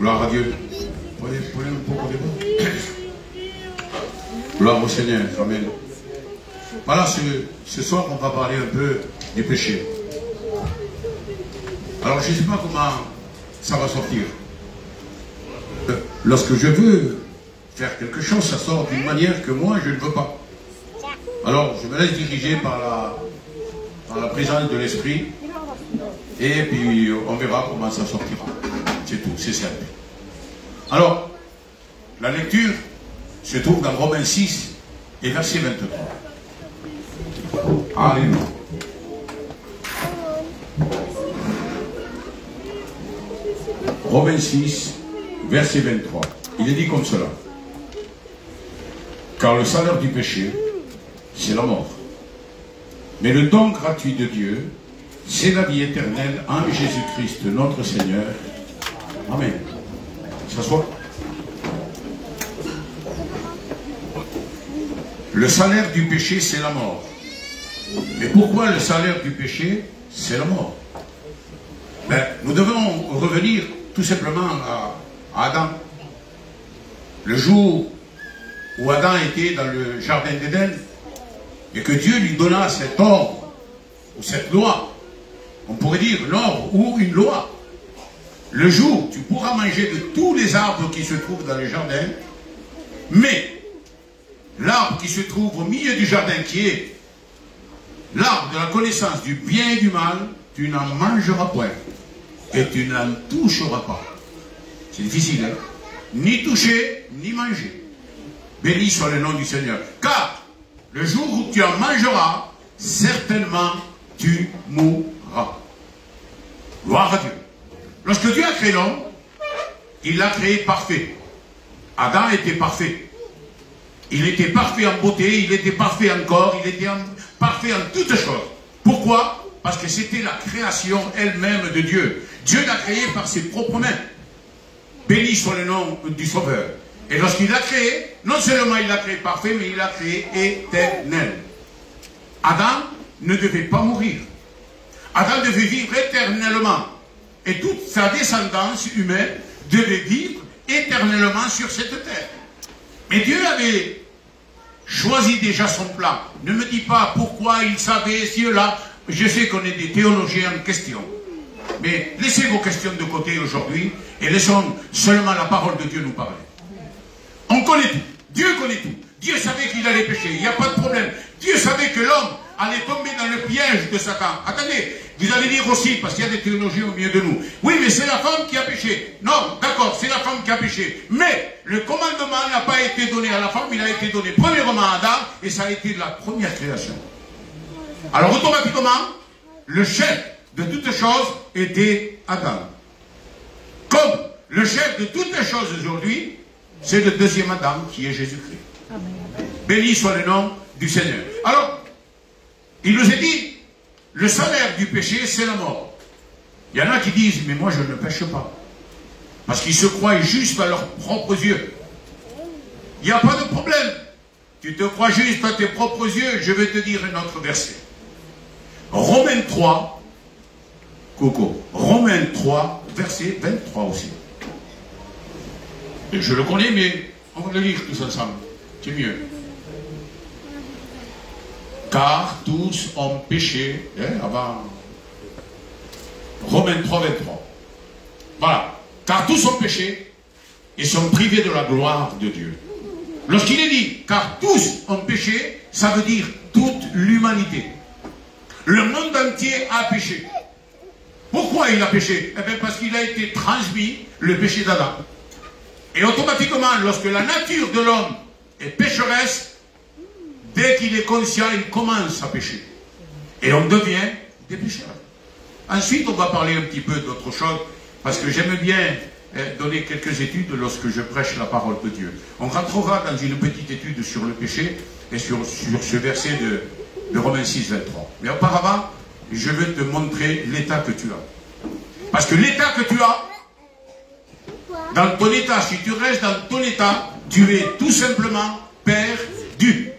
Gloire à Dieu. Prenez un peu pour les mains. Gloire au Seigneur. Amen. Voilà, ce soir, on va parler un peu du péché. Alors, je ne sais pas comment ça va sortir. Lorsque je veux faire quelque chose, ça sort d'une manière que moi, je ne veux pas. Alors, je me laisse diriger par la présence de l'Esprit. Et puis, on verra comment ça sortira. C'est tout, c'est simple. Alors, la lecture se trouve dans Romains 6 et verset 23. Alléluia. Romains 6, verset 23. Il est dit comme cela. Car le salaire du péché, c'est la mort. Mais le don gratuit de Dieu, c'est la vie éternelle en Jésus-Christ, notre Seigneur. Amen. S'assoit. Le salaire du péché, c'est la mort. Mais pourquoi le salaire du péché, c'est la mort? Ben, nous devons revenir tout simplement à Adam. Le jour où Adam était dans le jardin d'Éden et que Dieu lui donna cet ordre ou cette loi, on pourrait dire l'ordre ou une loi. Le jour, tu pourras manger de tous les arbres qui se trouvent dans le jardin, mais l'arbre qui se trouve au milieu du jardin, qui est l'arbre de la connaissance du bien et du mal, tu n'en mangeras point et tu n'en toucheras pas. C'est difficile, hein? Ni toucher, ni manger. Béni soit le nom du Seigneur. Car le jour où tu en mangeras, certainement tu mourras. Gloire à Dieu. Lorsque Dieu a créé l'homme, il l'a créé parfait. Adam était parfait. Il était parfait en beauté, il était parfait en corps, il était parfait en toutes choses. Pourquoi? Parce que c'était la création elle-même de Dieu. Dieu l'a créé par ses propres mains. Béni soit le nom du Sauveur. Et lorsqu'il l'a créé, non seulement il l'a créé parfait, mais il l'a créé éternel. Adam ne devait pas mourir. Adam devait vivre éternellement. Et toute sa descendance humaine devait vivre éternellement sur cette terre. Mais Dieu avait choisi déjà son plan. Ne me dis pas pourquoi il savait cela. Je sais qu'on est des théologiens en question. Mais laissez vos questions de côté aujourd'hui et laissons seulement la parole de Dieu nous parler. On connaît tout. Dieu connaît tout. Dieu savait qu'il allait pécher. Il n'y a pas de problème. Dieu savait que l'homme allait tomber dans le piège de Satan. Attendez, vous allez dire aussi, parce qu'il y a des théologiens au milieu de nous. Oui, mais c'est la femme qui a péché. Non, d'accord, c'est la femme qui a péché. Mais le commandement n'a pas été donné à la femme, il a été donné premièrement à Adam, et ça a été la première création. Alors automatiquement, le chef de toutes choses était Adam. Comme le chef de toutes choses aujourd'hui, c'est le deuxième Adam qui est Jésus-Christ. Béni soit le nom du Seigneur. Alors, il nous est dit, le salaire du péché, c'est la mort. Il y en a qui disent, mais moi je ne pêche pas. Parce qu'ils se croient justes à leurs propres yeux. Il n'y a pas de problème. Tu te crois juste à tes propres yeux, je vais te dire un autre verset. Romains 3, Coco, Romains 3, verset 23 aussi. Et je le connais, mais on va le lire tous ensemble. C'est mieux. Car tous ont péché, avant Romains 3, 23. Voilà. Car tous ont péché et sont privés de la gloire de Dieu. Lorsqu'il est dit, car tous ont péché, ça veut dire toute l'humanité. Le monde entier a péché. Pourquoi il a péché? Eh bien parce qu'il a été transmis le péché d'Adam. Et automatiquement, lorsque la nature de l'homme est pécheresse, dès qu'il est conscient, il commence à pécher. Et on devient des pécheurs. Ensuite, on va parler un petit peu d'autre chose, parce que j'aime bien donner quelques études lorsque je prêche la parole de Dieu. On rentrera dans une petite étude sur le péché et sur ce verset de Romains 6, 23. Mais auparavant, je vais te montrer l'état que tu as. Parce que l'état que tu as, dans ton état, si tu restes dans ton état, tu es tout simplement perdu.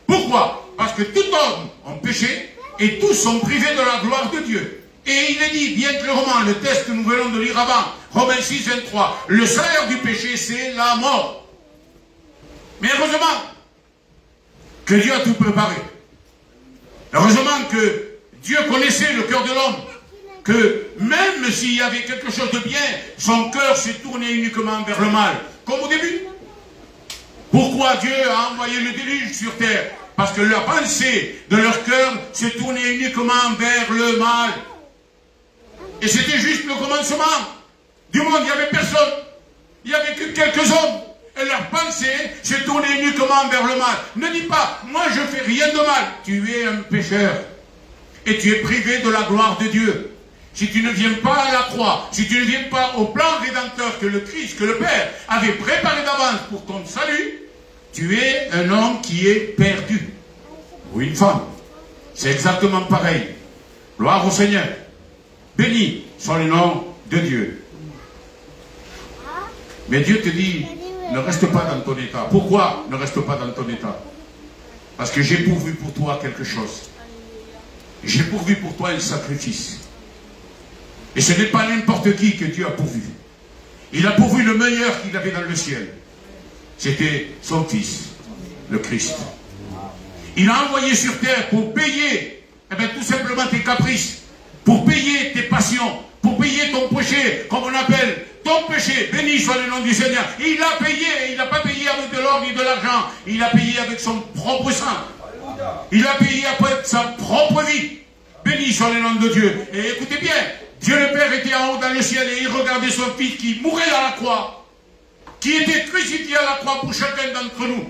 Pourquoi? Parce que tout homme ont péché et tous sont privés de la gloire de Dieu. Et il est dit, bien clairement, le texte que nous venons de lire avant, Romains 6, 23. Le salaire du péché, c'est la mort. Mais heureusement que Dieu a tout préparé. Heureusement que Dieu connaissait le cœur de l'homme. Que même s'il y avait quelque chose de bien, son cœur s'est tourné uniquement vers le mal. Comme au début. Pourquoi Dieu a envoyé le déluge sur terre? Parce que la pensée de leur cœur s'est tournée uniquement vers le mal. Et c'était juste le commencement. Du monde, il n'y avait personne. Il n'y avait que quelques hommes. Et leur pensée s'est tournée uniquement vers le mal. Ne dis pas, moi je fais rien de mal. Tu es un pécheur. Et tu es privé de la gloire de Dieu. Si tu ne viens pas à la croix, si tu ne viens pas au plan rédempteur que le Christ, que le Père avait préparé d'avance pour ton salut, tu es un homme qui est perdu. Ou une femme. C'est exactement pareil. Gloire au Seigneur. Béni soit le nom de Dieu. Mais Dieu te dit, ne reste pas dans ton état. Pourquoi ne reste pas dans ton état? Parce que j'ai pourvu pour toi quelque chose. J'ai pourvu pour toi un sacrifice. Et ce n'est pas n'importe qui que Dieu a pourvu. Il a pourvu le meilleur qu'il avait dans le ciel. C'était son Fils, le Christ. Il a envoyé sur terre pour payer, tout simplement tes caprices, pour payer tes passions, pour payer ton péché, comme on appelle ton péché. Béni soit le nom du Seigneur. Il a payé, il n'a pas payé avec de l'or ni de l'argent. Il a payé avec son propre sang. Il a payé avec sa propre vie. Béni soit le nom de Dieu. Et écoutez bien, Dieu le Père était en haut dans le ciel et il regardait son Fils qui mourait à la croix, qui était crucifié à la croix pour chacun d'entre nous.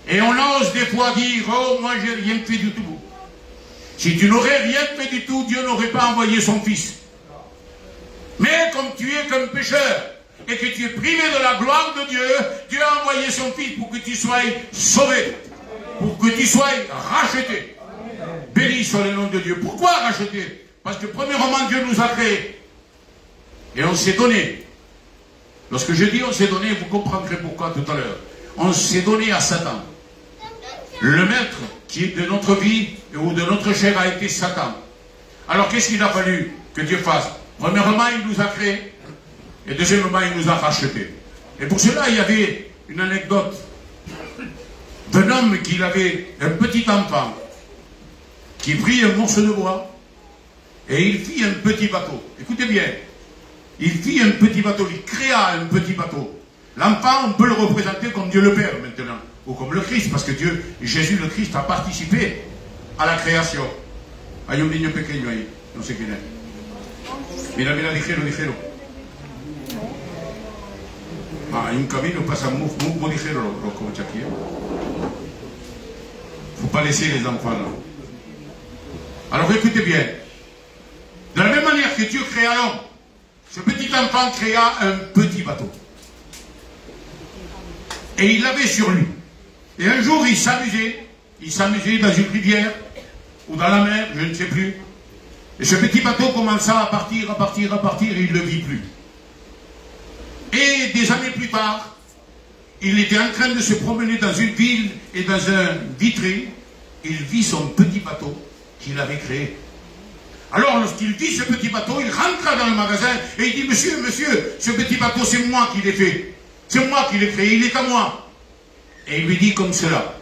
Et on ose des fois dire, oh, moi j'ai rien fait du tout. Si tu n'aurais rien fait du tout, Dieu n'aurait pas envoyé son Fils. Mais comme tu es qu'un pécheur et que tu es privé de la gloire de Dieu, Dieu a envoyé son Fils pour que tu sois sauvé, pour que tu sois racheté. Béni soit le nom de Dieu. Pourquoi racheté? Parce que premièrement, Dieu nous a créés. Et on s'est donné. Lorsque je dis on s'est donné, vous comprendrez pourquoi tout à l'heure. On s'est donné à Satan. Le maître qui est de notre vie ou de notre chair a été Satan. Alors qu'est-ce qu'il a fallu que Dieu fasse? Premièrement, il nous a créés. Et deuxièmement, il nous a rachetés. Et pour cela, il y avait une anecdote d'un homme qui avait un petit enfant qui prit un morceau de bois et il fit un petit bateau. Écoutez bien, il fit un petit bateau, il créa un petit bateau. L'enfant, on peut le représenter comme Dieu le Père maintenant, ou comme le Christ, parce que Dieu, Jésus le Christ a participé à la création. Hay un niño pequeño ahí, no sé quién es. Mira, mira, ligero, ligero. Ah, hay un camino, pasa muy ligero los coches aquí. Faut pas laisser les enfants là. Alors écoutez bien, de la même manière que Dieu créa l'homme, ce petit enfant créa un petit bateau. Et il l'avait sur lui. Et un jour, il s'amusait dans une rivière, ou dans la mer, je ne sais plus. Et ce petit bateau commença à partir, et il ne le vit plus. Et des années plus tard, il était en train de se promener dans une ville, et dans un vitré, il vit son petit bateau qu'il avait créé. Alors, lorsqu'il vit ce petit bateau, il rentra dans le magasin, et il dit, monsieur, monsieur, ce petit bateau, c'est moi qui l'ai fait. C'est moi qui l'ai créé, il est à moi. Et il lui dit comme cela,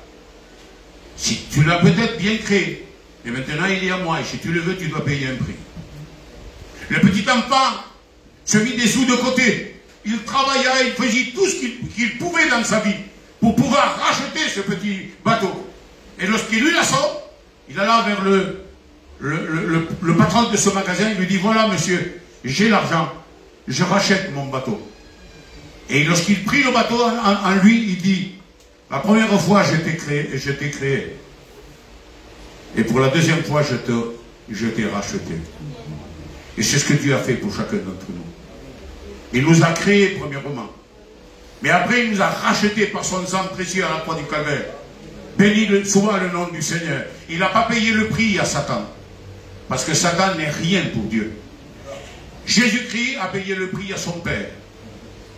si tu l'as peut-être bien créé, et maintenant il est à moi, et si tu le veux, tu dois payer un prix. Le petit enfant se mit des sous de côté. Il travailla, il faisait tout ce qu'il pouvait dans sa vie pour pouvoir racheter ce petit bateau. Et lorsqu'il eut la somme, il alla vers le patron de ce magasin, il lui dit, voilà monsieur, j'ai l'argent, je rachète mon bateau. Et lorsqu'il prit le bateau en lui, il dit, la première fois je t'ai créé. Et pour la deuxième fois, je t'ai racheté. Et c'est ce que Dieu a fait pour chacun d'entre nous. Il nous a créés premièrement. Mais après, il nous a rachetés par son sang précieux à la croix du Calvaire. Béni soit le nom du Seigneur. Il n'a pas payé le prix à Satan. Parce que Satan n'est rien pour Dieu. Jésus-Christ a payé le prix à son Père.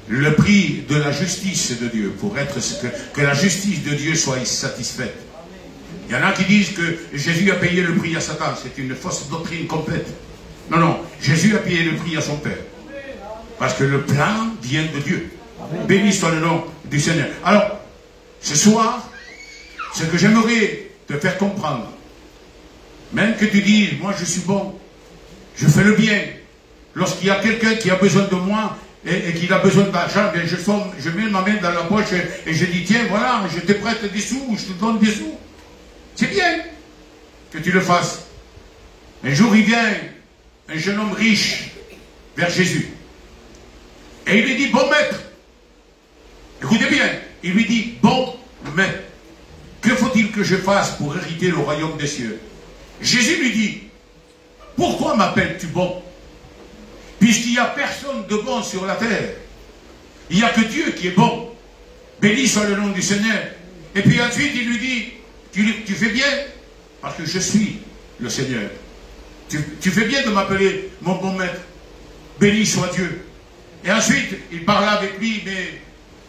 Le prix de la justice de Dieu, pour être que la justice de Dieu soit satisfaite. Il y en a qui disent que Jésus a payé le prix à Satan. C'est une fausse doctrine complète. Non, non. Jésus a payé le prix à son Père. Parce que le plan vient de Dieu. Béni soit le nom du Seigneur. Alors, ce soir, ce que j'aimerais te faire comprendre, même que tu dis, moi je suis bon, je fais le bien, lorsqu'il y a quelqu'un qui a besoin de moi et qu'il a besoin d'argent, je mets ma main dans la poche et je dis, tiens, voilà, je te prête des sous, je te donne des sous. C'est bien que tu le fasses. Un jour, il vient un jeune homme riche vers Jésus. Et il lui dit, bon maître, écoutez bien, il lui dit, bon maître, que faut-il que je fasse pour hériter le royaume des cieux? Jésus lui dit, pourquoi m'appelles-tu bon? Puisqu'il n'y a personne de bon sur la terre. Il n'y a que Dieu qui est bon. Béni soit le nom du Seigneur. Et puis ensuite, il lui dit, tu fais bien, parce que je suis le Seigneur. Tu fais bien de m'appeler mon bon maître. Béni soit Dieu. Et ensuite, il parla avec lui, mais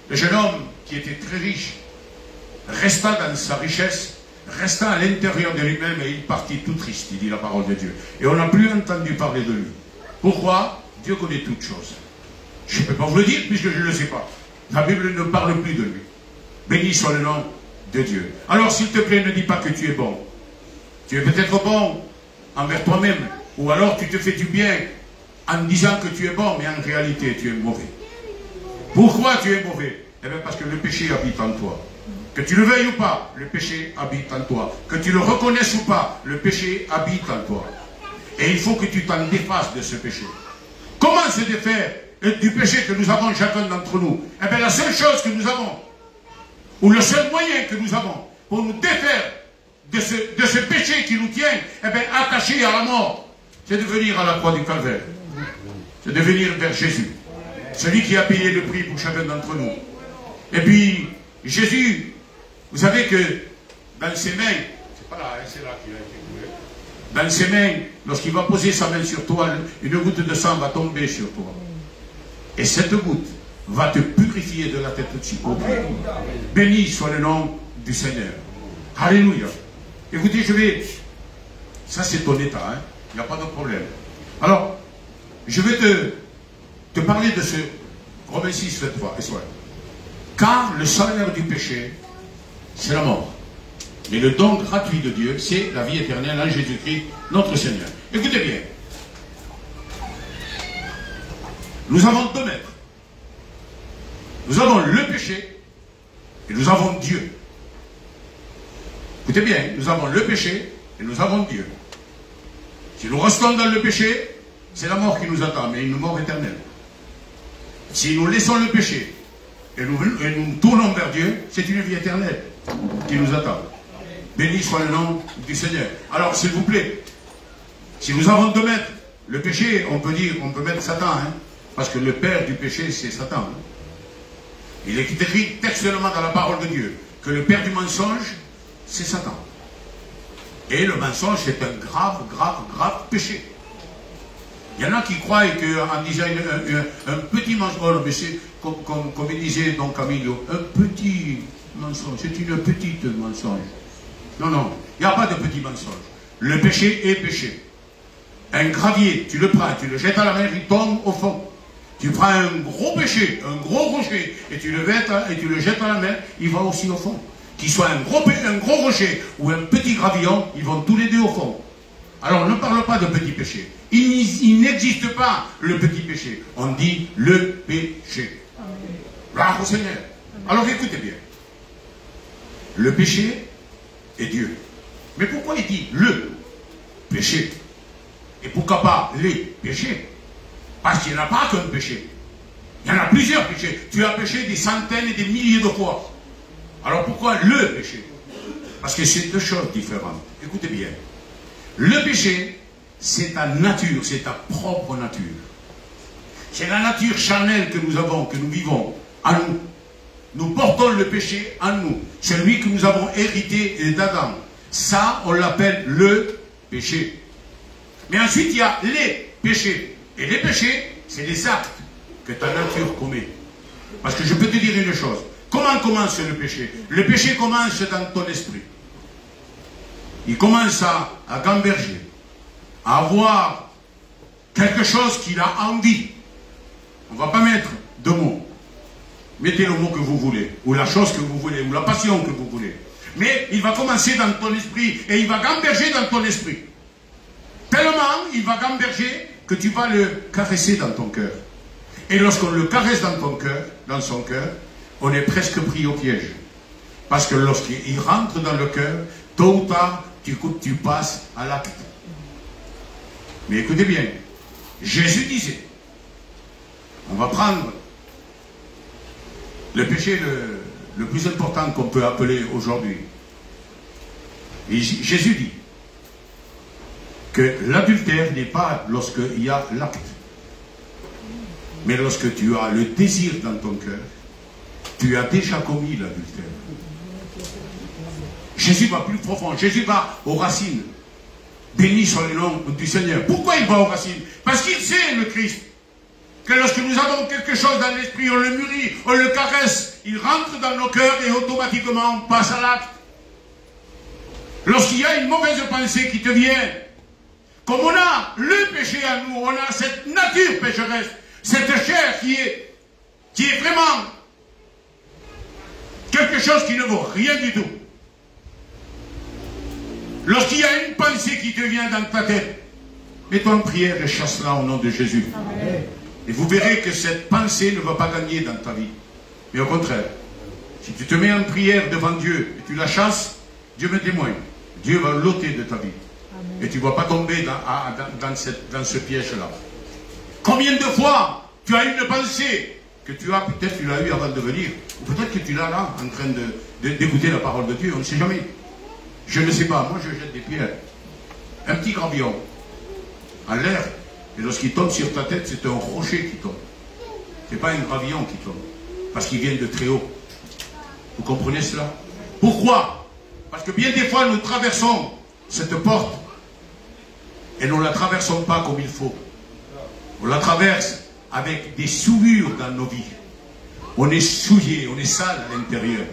le jeune homme, qui était très riche, resta dans sa richesse, resta à l'intérieur de lui-même et il partit tout triste, il dit la parole de Dieu. Et on n'a plus entendu parler de lui. Pourquoi? Dieu connaît toutes choses. Je ne peux pas vous le dire puisque je ne le sais pas. La Bible ne parle plus de lui. Béni soit le nom de Dieu. Alors s'il te plaît, ne dis pas que tu es bon. Tu es peut-être bon envers toi-même. Ou alors tu te fais du bien en disant que tu es bon, mais en réalité tu es mauvais. Pourquoi tu es mauvais? Eh bien parce que le péché habite en toi. Que tu le veuilles ou pas, le péché habite en toi. Que tu le reconnaisses ou pas, le péché habite en toi. Et il faut que tu t'en défasses de ce péché. Comment se défaire du péché que nous avons chacun d'entre nous? Eh bien la seule chose que nous avons, ou le seul moyen que nous avons pour nous défaire de ce péché qui nous tient, eh bien attaché à la mort, c'est de venir à la croix du Calvaire. C'est de venir vers Jésus. Celui qui a payé le prix pour chacun d'entre nous. Et puis, Jésus, vous savez que dans ses mains, c'est pas là, c'est là qu'il a été coulé. Dans ses mains, lorsqu'il va poser sa main sur toi, une goutte de sang va tomber sur toi. Et cette goutte va te purifier de la tête aux pieds. Béni soit le nom du Seigneur. Alléluia. Écoutez, ça c'est ton état, hein? Il n'y a pas de problème. Alors, je vais te parler de ce Romains 6, 23 et soir. Car le salaire du péché, c'est la mort. Mais le don gratuit de Dieu, c'est la vie éternelle en Jésus-Christ, notre Seigneur. Écoutez bien. Nous avons deux maîtres. Nous avons le péché et nous avons Dieu. Écoutez bien, nous avons le péché et nous avons Dieu. Si nous restons dans le péché, c'est la mort qui nous attend, mais une mort éternelle. Si nous laissons le péché et nous tournons vers Dieu, c'est une vie éternelle qui nous attend. Béni soit le nom du Seigneur. Alors, s'il vous plaît, si nous avons deux maîtres, le péché, on peut mettre Satan, hein, parce que le père du péché, c'est Satan. Hein. Il est écrit textuellement dans la parole de Dieu que le père du mensonge, c'est Satan. Et le mensonge, c'est un grave, grave, grave péché. Il y en a qui croient qu'en disant un petit mensonge, mais c'est comme il disait donc Camillo, un petit mensonge, c'est une petite mensonge. Non, non, il n'y a pas de petit mensonge. Le péché est péché. Un gravier, tu le prends, tu le jettes à la mer, il tombe au fond. Tu prends un gros péché, un gros rocher, et tu le jettes à la mer, il va aussi au fond. Qu'il soit un gros rocher ou un petit gravillon, ils vont tous les deux au fond. Alors ne parle pas de petit péché. Il n'existe pas le petit péché. On dit le péché. Gloire au Seigneur. Alors écoutez bien. Le péché est Dieu. Mais pourquoi il dit le péché? Et pourquoi pas les péchés? Parce qu'il n'y en a pas qu'un péché. Il y en a plusieurs péchés. Tu as péché des centaines et des milliers de fois. Alors pourquoi le péché? Parce que c'est deux choses différentes. Écoutez bien. Le péché, c'est ta nature, c'est ta propre nature. C'est la nature charnelle que nous avons, que nous vivons, en nous. Nous portons le péché en nous. Celui que nous avons hérité d'Adam. Ça, on l'appelle le péché. Mais ensuite, il y a les péchés. Et les péchés, c'est les actes que ta nature commet. Parce que je peux te dire une chose. Comment commence le péché? Le péché commence dans ton esprit. Il commence à gamberger, à avoir quelque chose qu'il a envie. On ne va pas mettre deux mots. Mettez le mot que vous voulez, ou la chose que vous voulez, ou la passion que vous voulez. Mais il va commencer dans ton esprit, et il va gamberger dans ton esprit. Tellement il va gamberger que tu vas le caresser dans ton cœur. Et lorsqu'on le caresse dans ton cœur, dans son cœur, on est presque pris au piège. Parce que lorsqu'il rentre dans le cœur, tôt ou tard, tu passes à l'acte. Mais écoutez bien, Jésus disait, on va prendre le péché le plus important qu'on peut appeler aujourd'hui. Et Jésus dit que l'adultère n'est pas lorsqu'il y a l'acte, mais lorsque tu as le désir dans ton cœur, tu as déjà commis l'adultère. Jésus va plus profond, Jésus va aux racines. Béni soit le nom du Seigneur. Pourquoi il va aux racines? Parce qu'il sait, le Christ, que lorsque nous avons quelque chose dans l'esprit, on le mûrit, on le caresse, il rentre dans nos cœurs et automatiquement on passe à l'acte. Lorsqu'il y a une mauvaise pensée qui te vient, comme on a le péché à nous, on a cette nature pécheresse, cette chair qui est vraiment quelque chose qui ne vaut rien du tout. Lorsqu'il y a une pensée qui te vient dans ta tête, mets-toi en prière et chasse-la au nom de Jésus. Amen. Et vous verrez que cette pensée ne va pas gagner dans ta vie. Mais au contraire, si tu te mets en prière devant Dieu et tu la chasses, Dieu me témoigne. Dieu va l'ôter de ta vie. Amen. Et tu ne vas pas tomber dans ce piège-là. Combien de fois tu as une pensée que tu as, peut-être tu l'as eu avant de venir, ou peut-être que tu l'as là, en train d'écouter la parole de Dieu, on ne sait jamais. Je ne sais pas, moi je jette des pierres. Un petit gravillon en l'air, et lorsqu'il tombe sur ta tête, c'est un rocher qui tombe. Ce n'est pas un gravillon qui tombe, parce qu'il vient de très haut. Vous comprenez cela? Pourquoi? Parce que bien des fois nous traversons cette porte et nous ne la traversons pas comme il faut. On la traverse avec des souillures dans nos vies. On est souillé, on est sale à l'intérieur.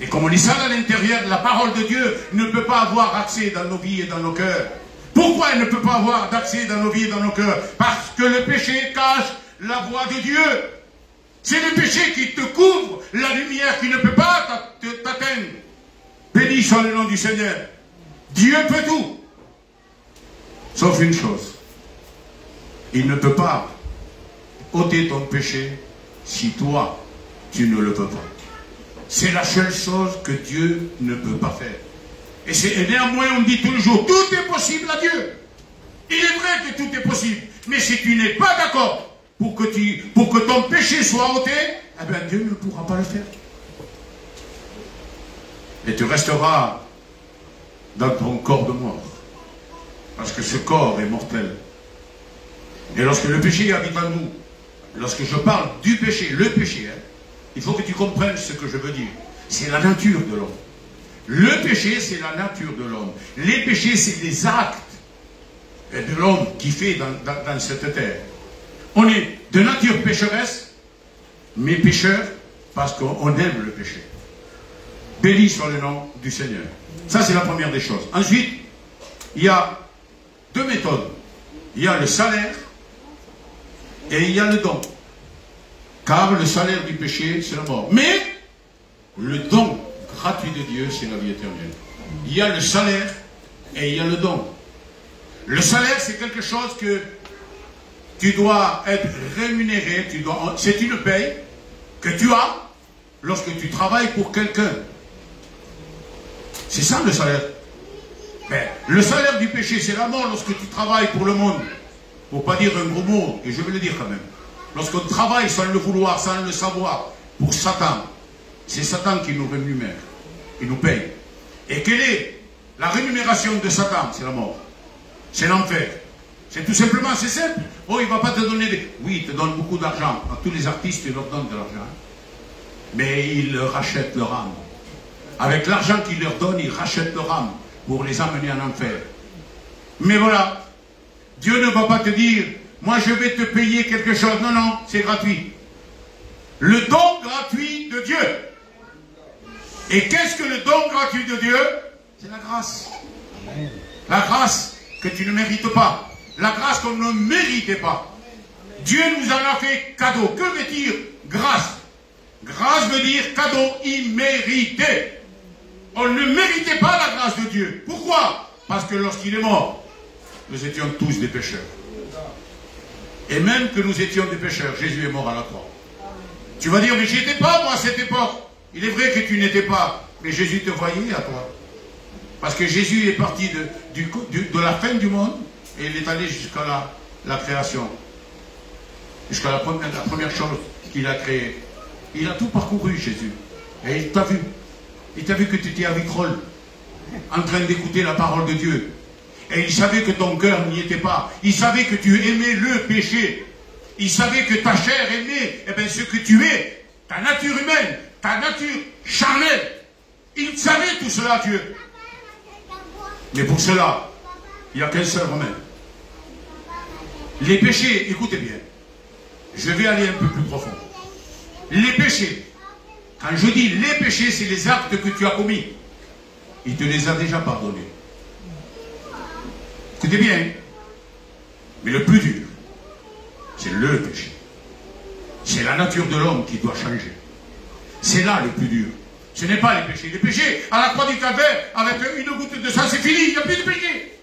Et comme on est sale à l'intérieur, la parole de Dieu ne peut pas avoir accès dans nos vies et dans nos cœurs. Pourquoi elle ne peut pas avoir d'accès dans nos vies et dans nos cœurs? Parce que le péché cache la voix de Dieu. C'est le péché qui te couvre, la lumière qui ne peut pas t'atteindre. Béni soit le nom du Seigneur. Dieu peut tout. Sauf une chose. Il ne peut pas ôter ton péché si toi, tu ne le peux pas. C'est la seule chose que Dieu ne peut pas faire. Et néanmoins, on dit toujours, tout est possible à Dieu. Il est vrai que tout est possible. Mais si tu n'es pas d'accord pour que ton péché soit ôté, eh bien Dieu ne pourra pas le faire. Et tu resteras dans ton corps de mort. Parce que ce corps est mortel. Et lorsque le péché habite en nous, lorsque je parle du péché, le péché, il faut que tu comprennes ce que je veux dire. C'est la nature de l'homme. Le péché, c'est la nature de l'homme. Les péchés, c'est les actes de l'homme qui fait dans cette terre. On est de nature pécheresse, mais pécheur parce qu'on aime le péché. Béni soit le nom du Seigneur. Ça, c'est la première des choses. Ensuite, il y a deux méthodes. Il y a le salaire et il y a le don. Car le salaire du péché, c'est la mort. Mais le don gratuit de Dieu, c'est la vie éternelle. Il y a le salaire et il y a le don. Le salaire, c'est quelque chose que tu dois être rémunéré. C'est une paye que tu as lorsque tu travailles pour quelqu'un. C'est ça le salaire. Mais le salaire du péché, c'est la mort lorsque tu travailles pour le monde. Pour ne pas dire un gros mot, et je vais le dire quand même. Lorsqu'on travaille sans le vouloir, sans le savoir, pour Satan, c'est Satan qui nous rémunère, qui nous paye. Et quelle est la rémunération de Satan? C'est la mort. C'est l'enfer. C'est tout simplement, c'est simple. Oh, il ne va pas te donner des... Oui, il te donne beaucoup d'argent. À tous les artistes, il leur donne de l'argent. Mais ils rachètent leur âme. Avec l'argent qu'il leur donne, ils rachètent leur âme pour les amener en enfer. Mais voilà, Dieu ne va pas te dire, moi je vais te payer quelque chose. Non, non, c'est gratuit. Le don gratuit de Dieu. Et qu'est-ce que le don gratuit de Dieu? C'est la grâce. La grâce que tu ne mérites pas. La grâce qu'on ne méritait pas. Dieu nous en a fait cadeau. Que veut dire grâce? Grâce veut dire cadeau immérité. On ne méritait pas la grâce de Dieu. Pourquoi? Parce que lorsqu'il est mort, nous étions tous des pécheurs. Et même que nous étions des pécheurs, Jésus est mort à la croix. Tu vas dire, mais j'y étais pas moi à cette époque. Il est vrai que tu n'étais pas, mais Jésus te voyait à toi. Parce que Jésus est parti de la fin du monde et il est allé jusqu'à la création. Jusqu'à la première chose qu'il a créée. Il a tout parcouru, Jésus. Et il t'a vu. Il t'a vu que tu étais à Vitrolles, en train d'écouter la parole de Dieu. Et il savait que ton cœur n'y était pas. Il savait que tu aimais le péché. Il savait que ta chair aimait ce que tu es, ta nature humaine, ta nature charnelle. Il savait tout cela, Dieu. Mais pour cela, il n'y a qu'un seul remède. Les péchés, écoutez bien, je vais aller un peu plus profond. Les péchés, quand je dis les péchés, c'est les actes que tu as commis. Il te les a déjà pardonnés. Écoutez bien, mais le plus dur, c'est le péché. C'est la nature de l'homme qui doit changer. C'est là le plus dur. Ce n'est pas les péchés. Les péchés, à la croix du Calvaire, avec une goutte de sang, c'est fini, il n'y a plus de péché.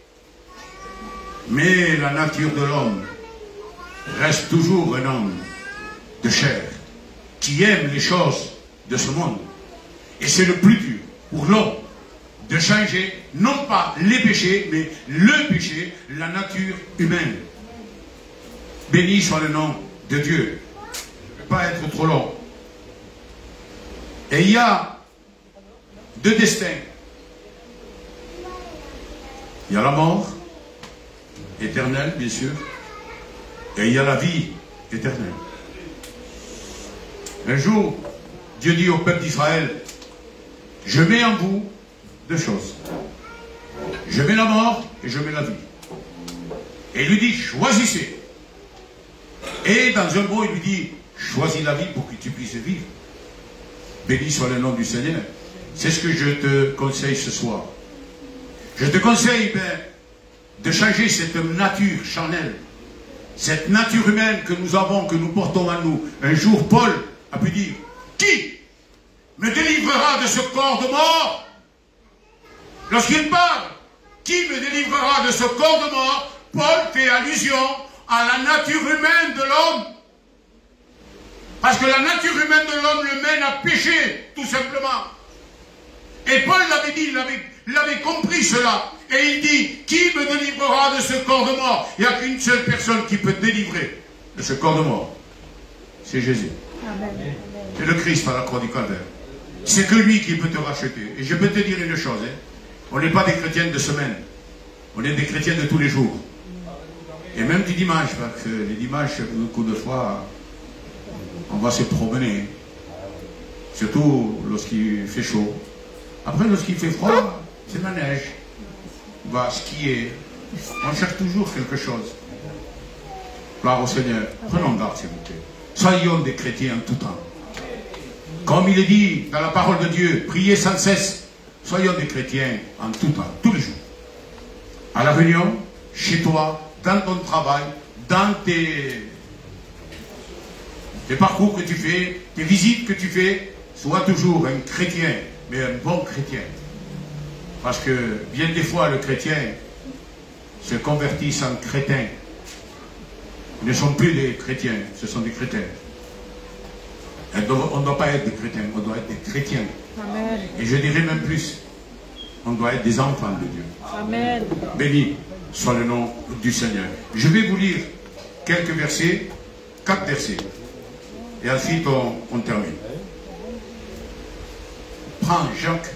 Mais la nature de l'homme reste toujours un homme de chair qui aime les choses de ce monde. Et c'est le plus dur pour l'homme de changer, non pas les péchés, mais le péché, la nature humaine. Béni soit le nom de Dieu. Je ne vais pas être trop long. Et il y a deux destins. Il y a la mort éternelle, bien sûr, et il y a la vie éternelle. Un jour, Dieu dit au peuple d'Israël, je mets en vous deux choses. Je mets la mort et je mets la vie. Et il lui dit, choisissez. Et dans un mot, il lui dit, choisis la vie pour que tu puisses vivre. Béni soit le nom du Seigneur. C'est ce que je te conseille ce soir. Je te conseille de changer cette nature charnelle, cette nature humaine que nous avons, que nous portons à nous. Un jour, Paul a pu dire, qui me délivrera de ce corps de mort? Lorsqu'il parle, qui me délivrera de ce corps de mort? Paul fait allusion à la nature humaine de l'homme. Parce que la nature humaine de l'homme le mène à pécher, tout simplement. Et Paul l'avait dit, il avait compris cela. Et il dit, qui me délivrera de ce corps de mort? Il n'y a qu'une seule personne qui peut délivrer de ce corps de mort. C'est Jésus. C'est le Christ à la croix du Calvaire. C'est que lui qui peut te racheter. Et je peux te dire une chose, on n'est pas des chrétiens de semaine. On est des chrétiens de tous les jours. Et même du dimanche, parce que les dimanches, beaucoup de fois, on va se promener. Surtout lorsqu'il fait chaud. Après, lorsqu'il fait froid, c'est la neige. On va skier. On cherche toujours quelque chose. Gloire au Seigneur. Prenons garde, s'il vous plaît. Soyons des chrétiens en tout temps. Comme il est dit dans la parole de Dieu, priez sans cesse. Soyons des chrétiens en tout temps, tous les jours. À la réunion, chez toi, dans ton travail, dans tes parcours que tu fais, tes visites que tu fais, sois toujours un chrétien, mais un bon chrétien. Parce que bien des fois, le chrétien se convertit en crétin. Ils ne sont plus des chrétiens, ce sont des crétins. On ne doit pas être des chrétiens, on doit être des chrétiens. Amen. Et je dirais même plus, on doit être des enfants de Dieu. Amen. Béni soit le nom du Seigneur. Je vais vous lire quelques versets, 4 versets. Et ensuite on termine. Prends Jacques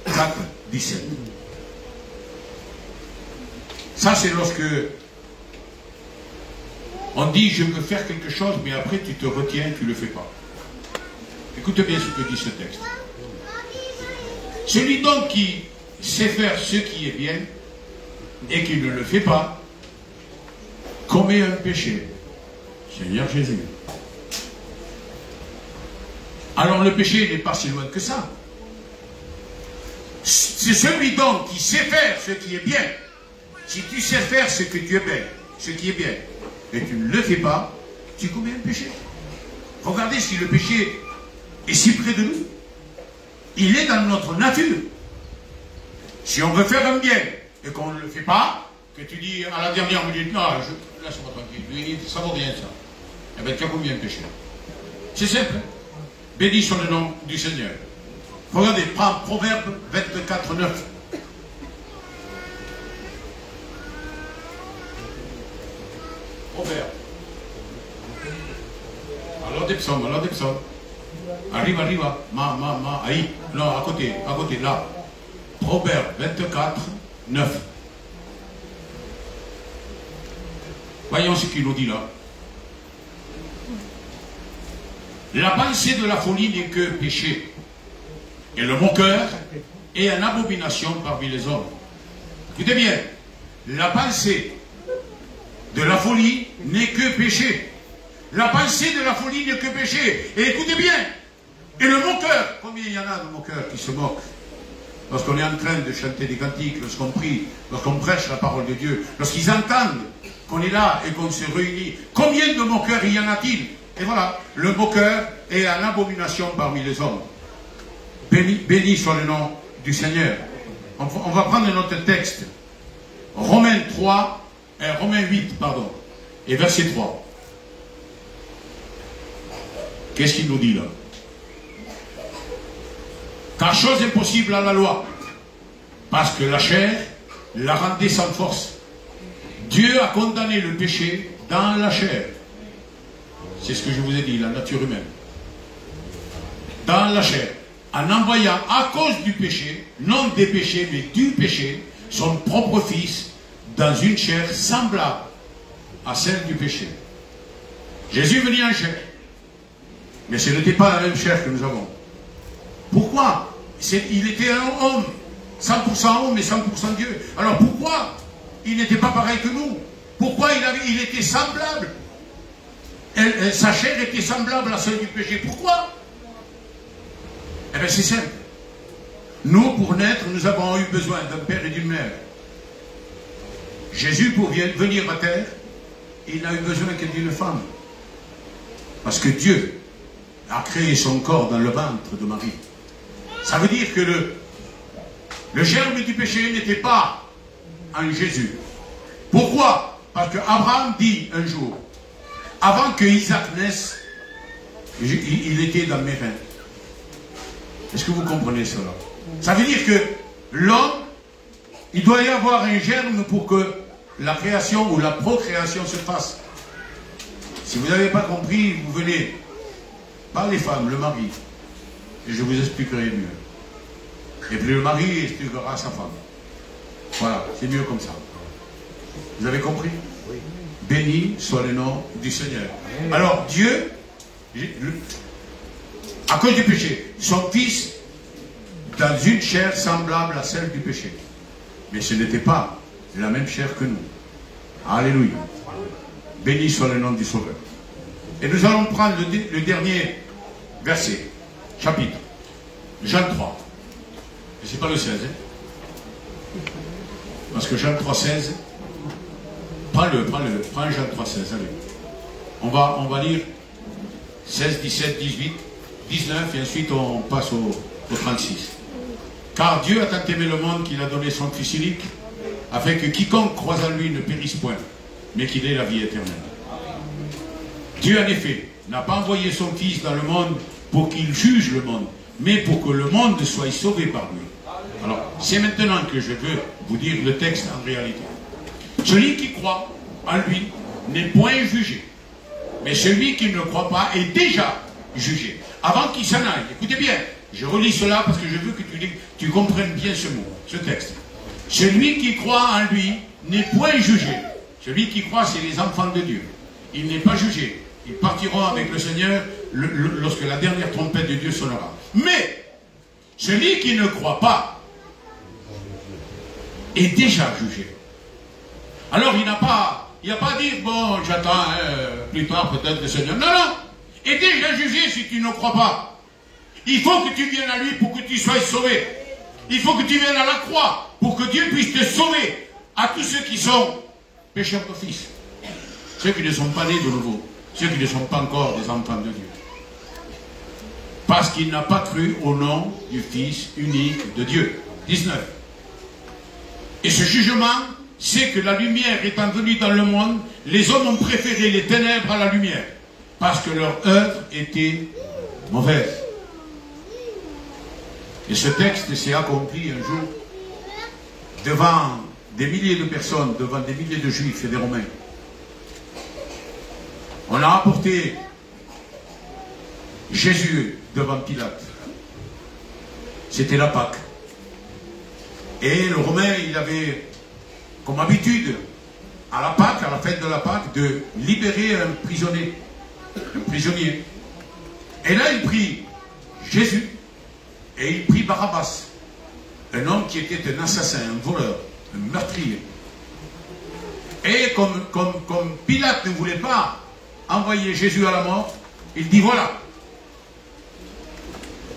4, 17. Ça c'est lorsque on dit je veux faire quelque chose, mais après tu te retiens, tu ne le fais pas. Écoutez bien ce que dit ce texte. Celui donc qui sait faire ce qui est bien et qui ne le fait pas, commet un péché. Seigneur Jésus. Alors le péché n'est pas si loin que ça. C'est celui donc qui sait faire ce qui est bien. Si tu sais faire ce que tu es bien, ce qui est bien, et tu ne le fais pas, tu commets un péché. Regardez si le péché est si près de nous. Il est dans notre nature. Si on veut faire un bien et qu'on ne le fait pas, que tu dis à la dernière minute, non, laisse-moi tranquille, ça vaut rien ça. Eh bien, tu as commis un péché. C'est simple. Béni soit le nom du Seigneur. Regardez, prends Proverbe 24, 9. Proverbe. Alors des psaumes, alors des psaumes. Arriva, aïe. Non, à côté, là. Proverbe 24, 9. Voyons ce qu'il nous dit là. La pensée de la folie n'est que péché, et le moqueur est une abomination parmi les hommes. Écoutez bien, la pensée de la folie n'est que péché. La pensée de la folie n'est que péché. Et écoutez bien, et le moqueur, combien il y en a de moqueurs qui se moquent lorsqu'on est en train de chanter des cantiques, lorsqu'on prie, lorsqu'on prêche la parole de Dieu, lorsqu'ils entendent qu'on est là et qu'on se réunit. Combien de moqueurs y en a-t-il? Et voilà, le moqueur est une abomination parmi les hommes. Béni soit le nom du Seigneur. On va prendre notre texte. Romains 8, pardon, et verset 3. Qu'est-ce qu'il nous dit là? Car chose impossible à la loi, parce que la chair la rendait sans force. Dieu a condamné le péché dans la chair. C'est ce que je vous ai dit, la nature humaine. Dans la chair. En envoyant à cause du péché, non des péchés, mais du péché, son propre fils dans une chair semblable à celle du péché. Jésus venait en chair. Mais ce n'était pas la même chair que nous avons. Pourquoi? Il était un homme, 100% homme et 100% Dieu. Alors pourquoi il n'était pas pareil que nous? Pourquoi il était semblable? Sa chair était semblable à celle du péché. Pourquoi? Eh bien c'est simple. Nous, pour naître, nous avons eu besoin d'un père et d'une mère. Jésus, pour venir à terre, il n'a eu besoin que d'une femme. Parce que Dieu a créé son corps dans le ventre de Marie. Ça veut dire que le germe du péché n'était pas en Jésus. Pourquoi? Parce que Abraham dit un jour, avant que Isaac naisse, il était dans mes reins. Est-ce que vous comprenez cela? Ça veut dire que l'homme, il doit y avoir un germe pour que la création ou la procréation se fasse. Si vous n'avez pas compris, vous venez par les femmes, le mari, et je vous expliquerai mieux. Et puis le mari expliquera à sa femme. Voilà, c'est mieux comme ça. Vous avez compris? Oui. Béni soit le nom du Seigneur. Alors Dieu, à cause du péché, son fils dans une chair semblable à celle du péché. Mais ce n'était pas la même chair que nous. Alléluia. Béni soit le nom du Sauveur. Et nous allons prendre le dernier verset, chapitre, Jean 3. Et ce n'est pas le 16. Hein? Parce que Jean 3, 16, prends Jean 3, 16, allez. On va lire 16, 17, 18, 19 et ensuite on passe au 36. Car Dieu a tant aimé le monde qu'il a donné son Fils unique, afin que quiconque croise en lui ne périsse point, mais qu'il ait la vie éternelle. Dieu, en effet, n'a pas envoyé son Fils dans le monde pour qu'il juge le monde, mais pour que le monde soit sauvé par lui. Alors, c'est maintenant que je veux vous dire le texte en réalité. Celui qui croit en lui n'est point jugé, mais celui qui ne croit pas est déjà jugé, avant qu'il s'en aille. Écoutez bien, je relis cela parce que je veux que tu comprennes bien ce mot, ce texte. Celui qui croit en lui n'est point jugé. Celui qui croit, c'est les enfants de Dieu. Il n'est pas jugé. Ils partiront avec le Seigneur lorsque la dernière trompette de Dieu sonnera. Mais, celui qui ne croit pas est déjà jugé. Alors il n'a pas à dire, bon, j'attends plus tard peut-être le Seigneur. Non, non, est déjà jugé si tu ne crois pas. Il faut que tu viennes à lui pour que tu sois sauvé. Il faut que tu viennes à la croix pour que Dieu puisse te sauver à tous ceux qui sont pécheurs d'office. ceux qui ne sont pas nés de nouveau, ceux qui ne sont pas encore des enfants de Dieu. Parce qu'il n'a pas cru au nom du Fils unique de Dieu. 19. Et ce jugement, c'est que la lumière étant venue dans le monde, les hommes ont préféré les ténèbres à la lumière, parce que leur œuvre était mauvaise. Et ce texte s'est accompli un jour devant des milliers de personnes, devant des milliers de Juifs et des Romains. On a apporté Jésus devant Pilate. C'était la Pâque. Et le Romain, il avait comme habitude, à la Pâque, à la fête de la Pâque, de libérer un prisonnier. Et là, il prit Jésus et il prit Barabbas, un homme qui était un assassin, un voleur, un meurtrier. Et comme Pilate ne voulait pas envoyer Jésus à la mort, il dit voilà,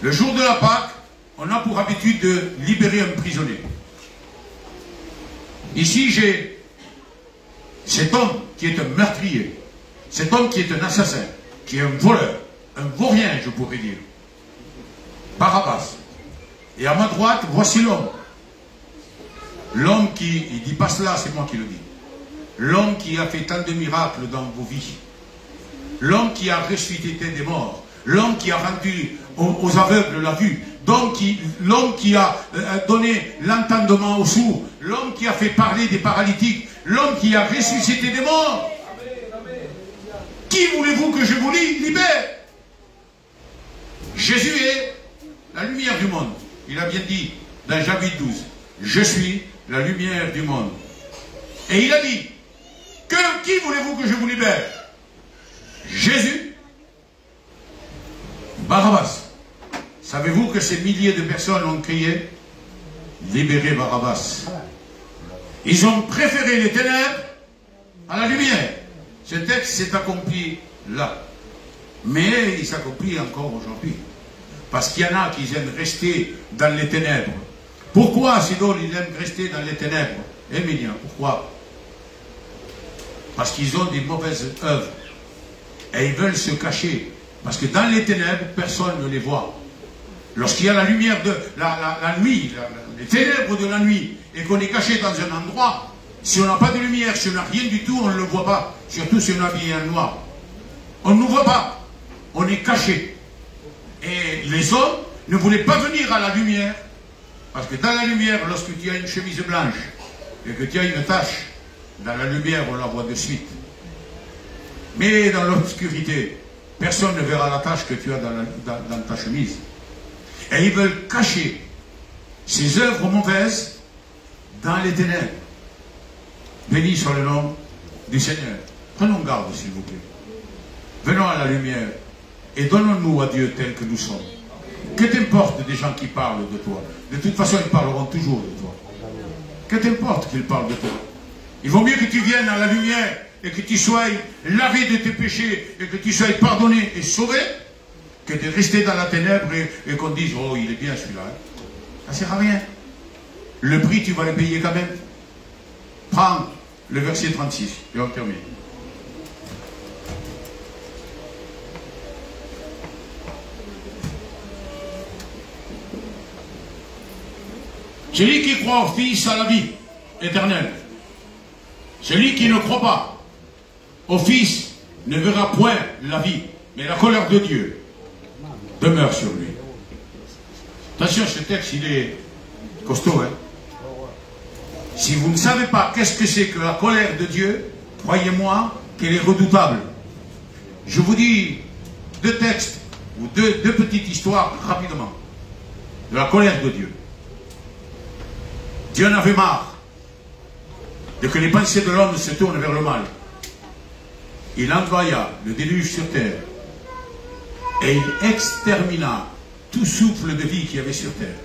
le jour de la Pâque, on a pour habitude de libérer un prisonnier. Ici, j'ai cet homme qui est un meurtrier, cet homme qui est un assassin, qui est un voleur, un vaurien, je pourrais dire. Barabbas. Et à ma droite, voici l'homme. L'homme qui, il dit pas cela, c'est moi qui le dis. L'homme qui a fait tant de miracles dans vos vies. L'homme qui a ressuscité des morts. L'homme qui a rendu aux aveugles la vue. L'homme qui a donné l'entendement aux sourds. L'homme qui a fait parler des paralytiques. L'homme qui a ressuscité des morts. Qui voulez-vous que je vous libère? Jésus est la lumière du monde. Il a bien dit dans Jean 8, 12. Je suis la lumière du monde. Et il a dit, qui voulez-vous que je vous libère? Jésus, Barabbas. Savez-vous que ces milliers de personnes ont crié, libérez Barabbas? Ils ont préféré les ténèbres à la lumière. Ce texte s'est accompli là. Mais il s'accomplit encore aujourd'hui. Parce qu'il y en a qui aiment rester dans les ténèbres. Pourquoi, sinon, ils aiment rester dans les ténèbres? Émilien, pourquoi? Parce qu'ils ont des mauvaises œuvres. Et ils veulent se cacher. Parce que dans les ténèbres, personne ne les voit. Lorsqu'il y a la lumière de la nuit, les ténèbres de la nuit, et qu'on est caché dans un endroit, si on n'a pas de lumière, si on n'a rien du tout, on ne le voit pas. Surtout si on a habillé en noir. On ne nous voit pas. On est caché. Et les hommes ne voulaient pas venir à la lumière. Parce que dans la lumière, lorsque tu as une chemise blanche et que tu as une tache, dans la lumière, on la voit de suite. Mais dans l'obscurité, personne ne verra la tache que tu as dans ta chemise. Et ils veulent cacher ces œuvres mauvaises dans les ténèbres. Béni soit le nom du Seigneur. Prenons garde, s'il vous plaît. Venons à la lumière et donnons-nous à Dieu tel que nous sommes. Que t'importe des gens qui parlent de toi? De toute façon, ils parleront toujours de toi. Que t'importe qu'ils parlent de toi? Il vaut mieux que tu viennes à la lumière et que tu sois lavé de tes péchés et que tu sois pardonné et sauvé, que de rester dans la ténèbre et qu'on dise, oh, il est bien celui-là. Ça ne sert à rien. Le prix, tu vas le payer quand même. Prends le verset 36 et on termine. Celui qui croit au Fils a la vie éternelle. Celui qui ne croit pas au Fils ne verra point la vie, mais la colère de Dieu demeure sur lui. Attention, ce texte, il est costaud. Hein? Si vous ne savez pas qu'est-ce que c'est que la colère de Dieu, croyez-moi qu'elle est redoutable. Je vous dis deux textes, ou deux petites histoires rapidement, de la colère de Dieu. Dieu en avait marre de que les pensées de l'homme se tournent vers le mal. Il envoya le déluge sur terre et il extermina tout souffle de vie qu'il y avait sur terre,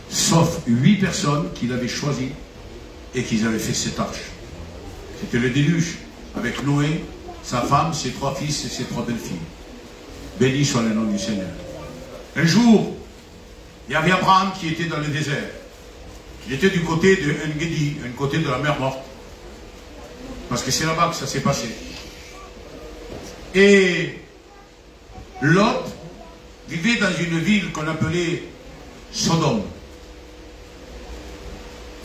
sauf 8 personnes qu'il avait choisies et qu'ils avaient fait cette arche. C'était le déluge avec Noé, sa femme, ses 3 fils et ses 3 belles-filles. Béni soit le nom du Seigneur. Un jour, il y avait Abraham qui était dans le désert. Il était du côté de En-Gedi, du côté de la mer morte. Parce que c'est là-bas que ça s'est passé. Et Lot vivait dans une ville qu'on appelait Sodome.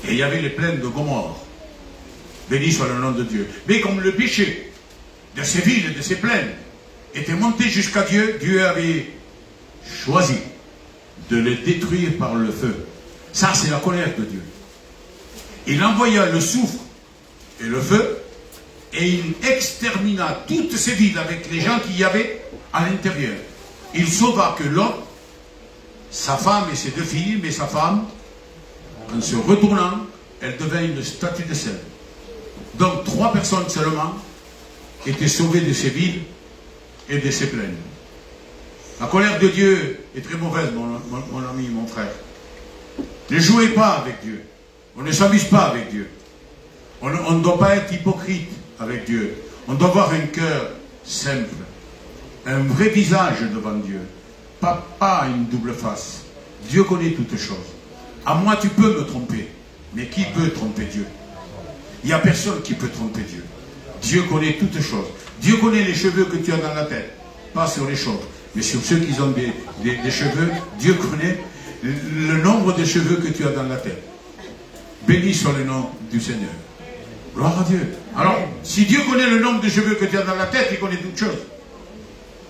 Et il y avait les plaines de Gomorrhe. Béni soit le nom de Dieu. Mais comme le péché de ces villes et de ces plaines était monté jusqu'à Dieu, Dieu avait choisi de les détruire par le feu. Ça, c'est la colère de Dieu. Il envoya le soufre et le feu, et il extermina toutes ces villes avec les gens qu'il y avait à l'intérieur. Il sauva que Lot, sa femme et ses 2 filles, mais sa femme, en se retournant, elle devint une statue de sel. Donc 3 personnes seulement étaient sauvées de ces villes et de ces plaines. La colère de Dieu est très mauvaise, mon ami, mon frère. Ne jouez pas avec Dieu. On ne s'amuse pas avec Dieu. On ne doit pas être hypocrite avec Dieu. On doit avoir un cœur simple. Un vrai visage devant Dieu. Pas une double face. Dieu connaît toutes choses. À moi, tu peux me tromper. Mais qui peut tromper Dieu? Il n'y a personne qui peut tromper Dieu. Dieu connaît toutes choses. Dieu connaît les cheveux que tu as dans la tête. Pas sur les choses. Mais sur ceux qui ont des cheveux, Dieu connaît le nombre de cheveux que tu as dans la tête. Béni soit le nom du Seigneur. Gloire à Dieu. Alors, si Dieu connaît le nombre de cheveux que tu as dans la tête, il connaît toutes choses.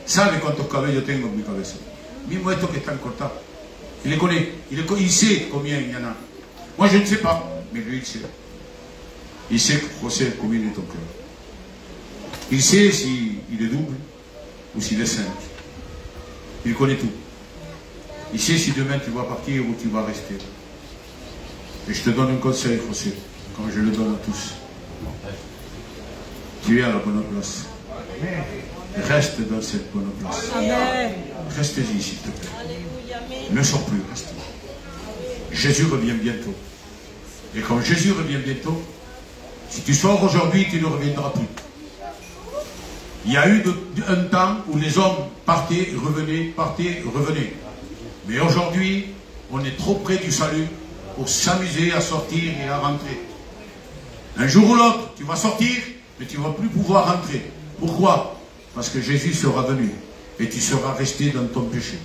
Sabe cuántos cabellos tengo en mi cabeza. Mismo esto que está cortado. Il les connaît. Il sait combien il y en a. Moi, je ne sais pas, mais lui, il sait. Il sait, José, combien est ton cœur. Il sait s'il est double ou s'il est simple. Il connaît tout. Il sait si demain tu vas partir ou tu vas rester. Et je te donne un conseil, José, comme je le donne à tous. Tu es à la bonne place. Reste dans cette bonne place. Reste-y, s'il te plaît. Ne sors plus, reste. Jésus revient bientôt. Et quand Jésus revient bientôt, si tu sors aujourd'hui, tu ne reviendras plus. Il y a eu un temps où les hommes partaient, revenaient. Mais aujourd'hui, on est trop près du salut pour s'amuser à sortir et à rentrer. Un jour ou l'autre, tu vas sortir, mais tu ne vas plus pouvoir rentrer. Pourquoi? Parce que Jésus sera venu et tu seras resté dans ton péché.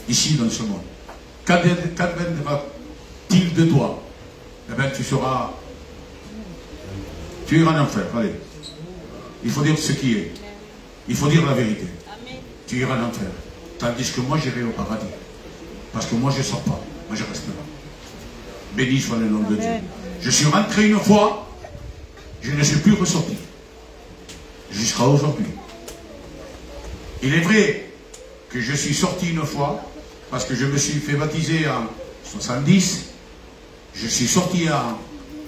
Ici, dans ce monde. Qu'adviendra-t-il de toi? Eh bien, tu iras en enfer. Allez. Il faut dire ce qui est. Il faut dire la vérité. Amen. Tu iras en enfer. Tandis que moi, j'irai au paradis. Parce que moi, je ne sors pas. Moi, je reste là. Béni soit le nom de Dieu. Je suis rentré une fois. Je ne suis plus ressorti. Jusqu'à aujourd'hui. Il est vrai que je suis sorti une fois. Parce que je me suis fait baptiser en 70. Je suis sorti en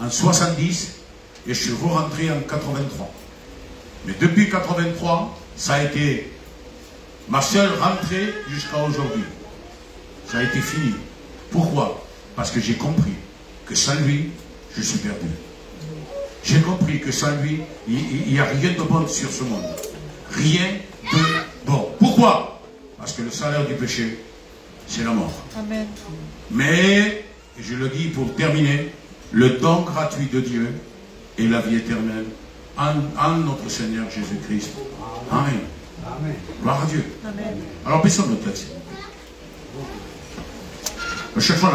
70. Et je suis rentré en 83. Mais depuis 83, ça a été ma seule rentrée jusqu'à aujourd'hui. Ça a été fini. Pourquoi? Parce que j'ai compris que sans lui, je suis perdu. J'ai compris que sans lui, il n'y a rien de bon sur ce monde. Rien de bon. Pourquoi? Parce que le salaire du péché, c'est la mort. Amen. Mais, et je le dis pour terminer, le don gratuit de Dieu est la vie éternelle en notre Seigneur Jésus-Christ. Amen. Amen. Gloire à Dieu. Amen. Alors, baissons nos têtes. Chaque fois,